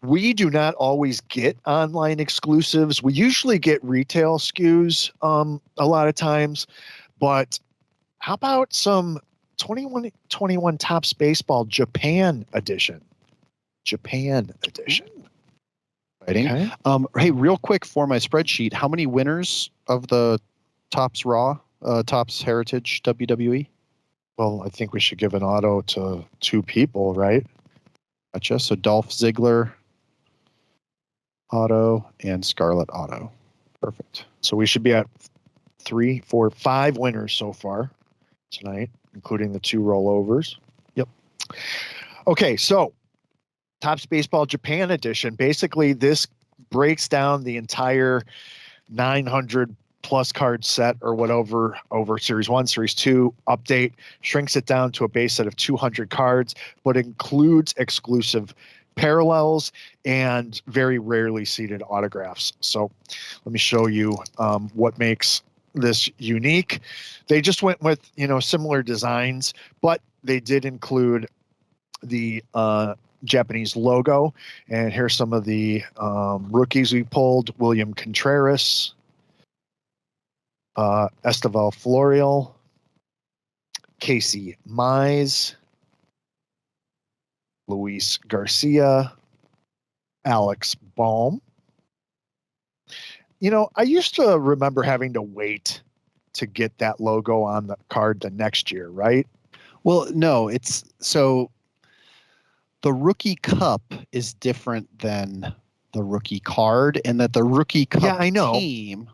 We do not always get online exclusives. We usually get retail SKUs a lot of times, but how about some 21 Topps Baseball Japan edition? Japan edition. Exciting. Okay. Hey, real quick for my spreadsheet, how many winners of the Topps Topps Heritage WWE? Well, I think we should give an auto to 2 people, right? Gotcha. So Dolph Ziggler auto and Scarlett auto. Perfect. So we should be at 3, 4, 5 winners so far tonight, including the 2 rollovers. Yep. Okay, so Topps Baseball Japan edition. Basically, this breaks down the entire 900 plus card set or whatever over Series 1, Series 2 update, shrinks it down to a base set of 200 cards, but includes exclusive parallels and very rarely seeded autographs. So let me show you what makes this unique. They just went with, similar designs, but they did include the Japanese logo. And here's some of the rookies we pulled. William Contreras, Esteval Florial, Casey Mize, Luis Garcia, Alex Baum. I used to remember having to wait to get that logo on the card the next year, right? Well, no, it's so the rookie cup is different than the rookie card, and that the rookie cup team,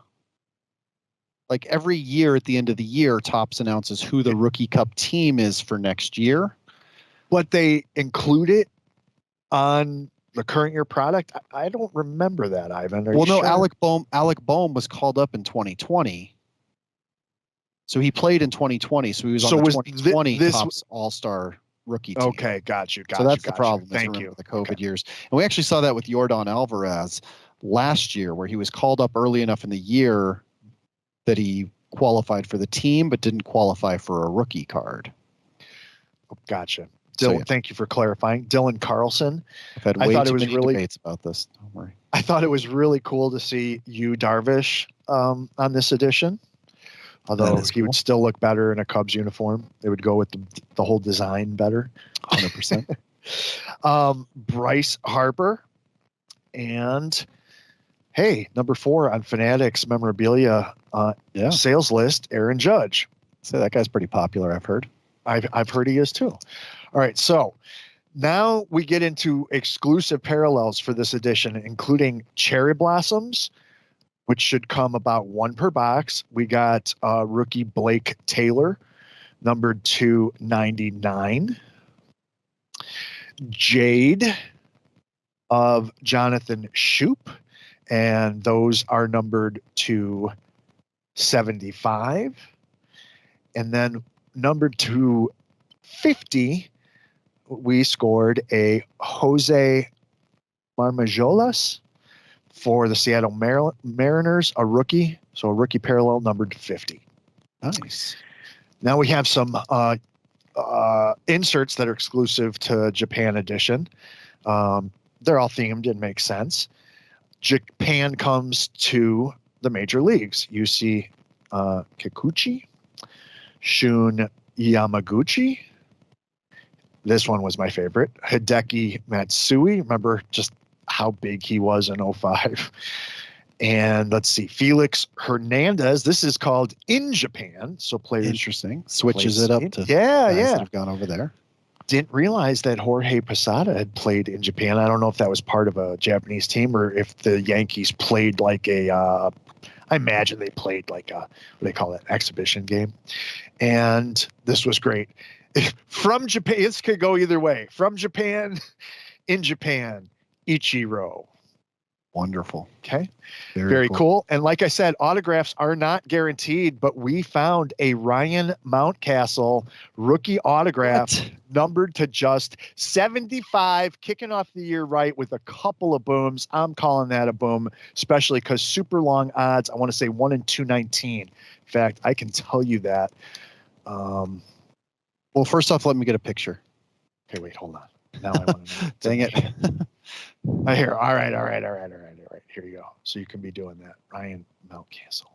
like every year at the end of the year, Topps announces who the rookie cup team is for next year. But they include it on the current year product. I don't remember that, Ivan. Well, no, sure? Alec Bohm was called up in 2020. So he played in 2020. So he was on the 2020 Topps All-Star rookie team. Okay, got you. So that's the problem. Thank you. The COVID years. And we actually saw that with Yordan Alvarez last year, where he was called up early enough in the year that he qualified for the team, but didn't qualify for a rookie card. Gotcha. Dylan, thank you for clarifying. Dylan Carlson. I've had way too many debates about this. Don't worry. I thought it was really cool to see Yu Darvish on this edition. Although he would still look better in a Cubs uniform. It would go with the whole design better. 100%. Bryce Harper. And, hey, number 4 on Fanatics memorabilia sales list, Aaron Judge. So that guy's pretty popular, I've heard. I've heard he is too. All right, so now we get into exclusive parallels for this edition, including Cherry Blossoms, which should come about 1 per box. We got rookie Blake Taylor, numbered 299. Jade of Jonathan Shoup, and those are numbered 275. And then numbered 250, we scored a Jose Marmajolas for the Seattle Mariners, a rookie. So a rookie parallel numbered 50. Nice. Now we have some inserts that are exclusive to Japan edition. They're all themed and make sense. Japan comes to the major leagues. You see Kikuchi, Shun Yamaguchi. This one was my favorite. Hideki Matsui. Remember just how big he was in 05. And let's see, Felix Hernandez. This is called In Japan. So players. Interesting. Switches it up to guys that have gone over there. Didn't realize that Jorge Posada had played in Japan. I don't know if that was part of a Japanese team or if the Yankees played like I imagine they played like what do they call it, exhibition game. And this was great. From Japan, this could go either way. From Japan, in Japan, Ichiro. Wonderful. Okay. Very cool. And like I said, autographs are not guaranteed, but we found a Ryan Mountcastle rookie autograph numbered to just 75, kicking off the year right with a couple of booms. I'm calling that a boom, especially because super long odds. I want to say 1 in 219. In fact, I can tell you that. Well, first off, let me get a picture. Okay, wait, hold on. Now I want to know. Dang it. Here. All right. Here you go. So you can be doing that. Ryan Mountcastle.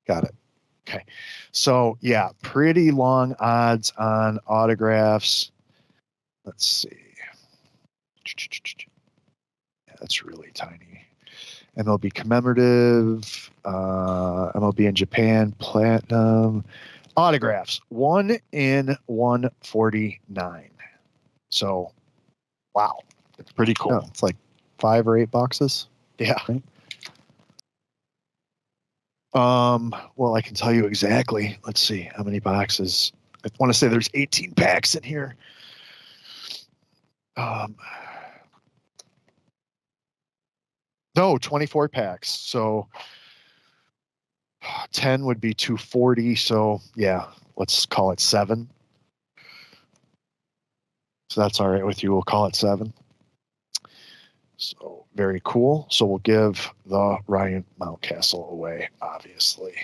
Got it. Okay. So yeah, pretty long odds on autographs. Let's see. Yeah, that's really tiny. MLB commemorative, MLB in Japan, platinum. Autographs, 1 in 149. So, wow, it's pretty cool. Yeah, it's like 5 or 8 boxes. Yeah. Right? Well, I can tell you exactly. Let's see how many boxes. I want to say there's 18 packs in here. No, 24 packs. So 10 would be 240. So yeah, let's call it 7. So that's all right with you. We'll call it 7. So very cool. So we'll give the Ryan Mountcastle away, obviously.